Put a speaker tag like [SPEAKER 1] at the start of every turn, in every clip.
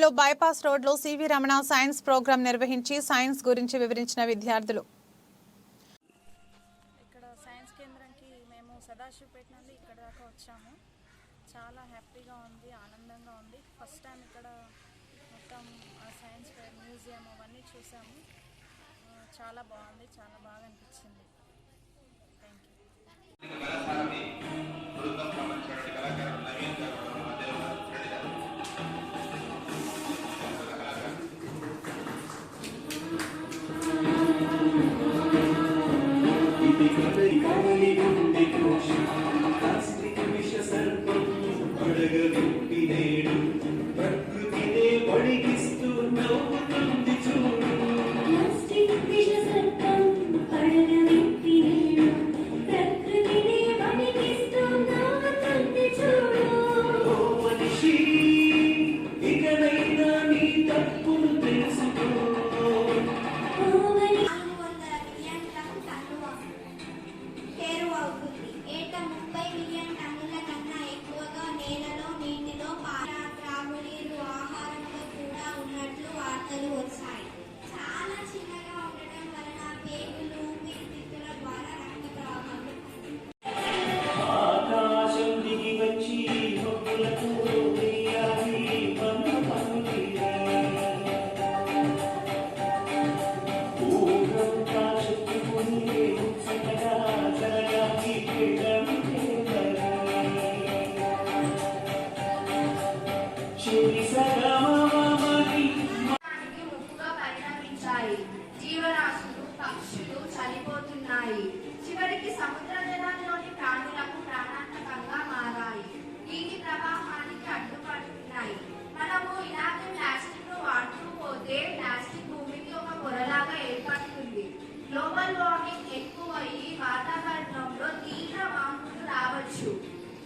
[SPEAKER 1] తాడేపల్లిలో బైపాస్ రోడ్లో CV Ramana science programme నిర్వహించి సైన్స్ గురించి వివరించిన విద్యార్థులు.
[SPEAKER 2] ఇక్కడ సైన్స్ కేంద్రానికి మేము సదాశివపేట నుండి ఇక్కడ దాకా వచ్చాము. చాలా హ్యాపీగా ఉంది, ఆనందంగా ఉంది. ఫస్ట్ టైం ఇక్కడ మొత్తం సైన్స్ ఫేర్, మ్యూజియం అవన్నీ చూసాము. చాలా బాగుంది, చాలా బాగా అనిపించింది. థ్యాంక్
[SPEAKER 3] జీవరాశులు, పక్షులు చనిపోతున్నాయి. చివరికి సముద్ర జలాల్లోని ప్రాణులకు ప్రాణాంతకంగా మారాయి. నీటి ప్రవాహానికి అడ్డుపడుతున్నాయి. మనము ఇలాగే ప్లాస్టిక్ ను వాడుతూ పోతే ప్లాస్టిక్ భూమికి ఒక పొరలాగా ఏర్పడుతుంది. గ్లోబల్ వార్మింగ్ ఎక్కువయ్యి వాతావరణంలో తీవ్ర మార్పులు రావచ్చు.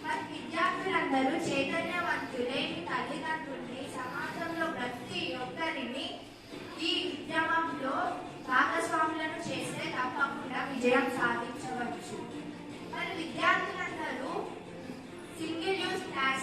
[SPEAKER 3] మరి విద్యార్థులందరూ చైతన్యవంతులే. మీ తల్లిదండ్రుల్ని, సమాజంలో ప్రతి ఒక్కరిని ఈ ఉద్యమంలో భాగస్వాములను చేస్తే తప్పకుండా విజయం సాధించవచ్చు. మరి విద్యార్థులందరూ సింగిల్ యూజ్ ప్లాస్టిక్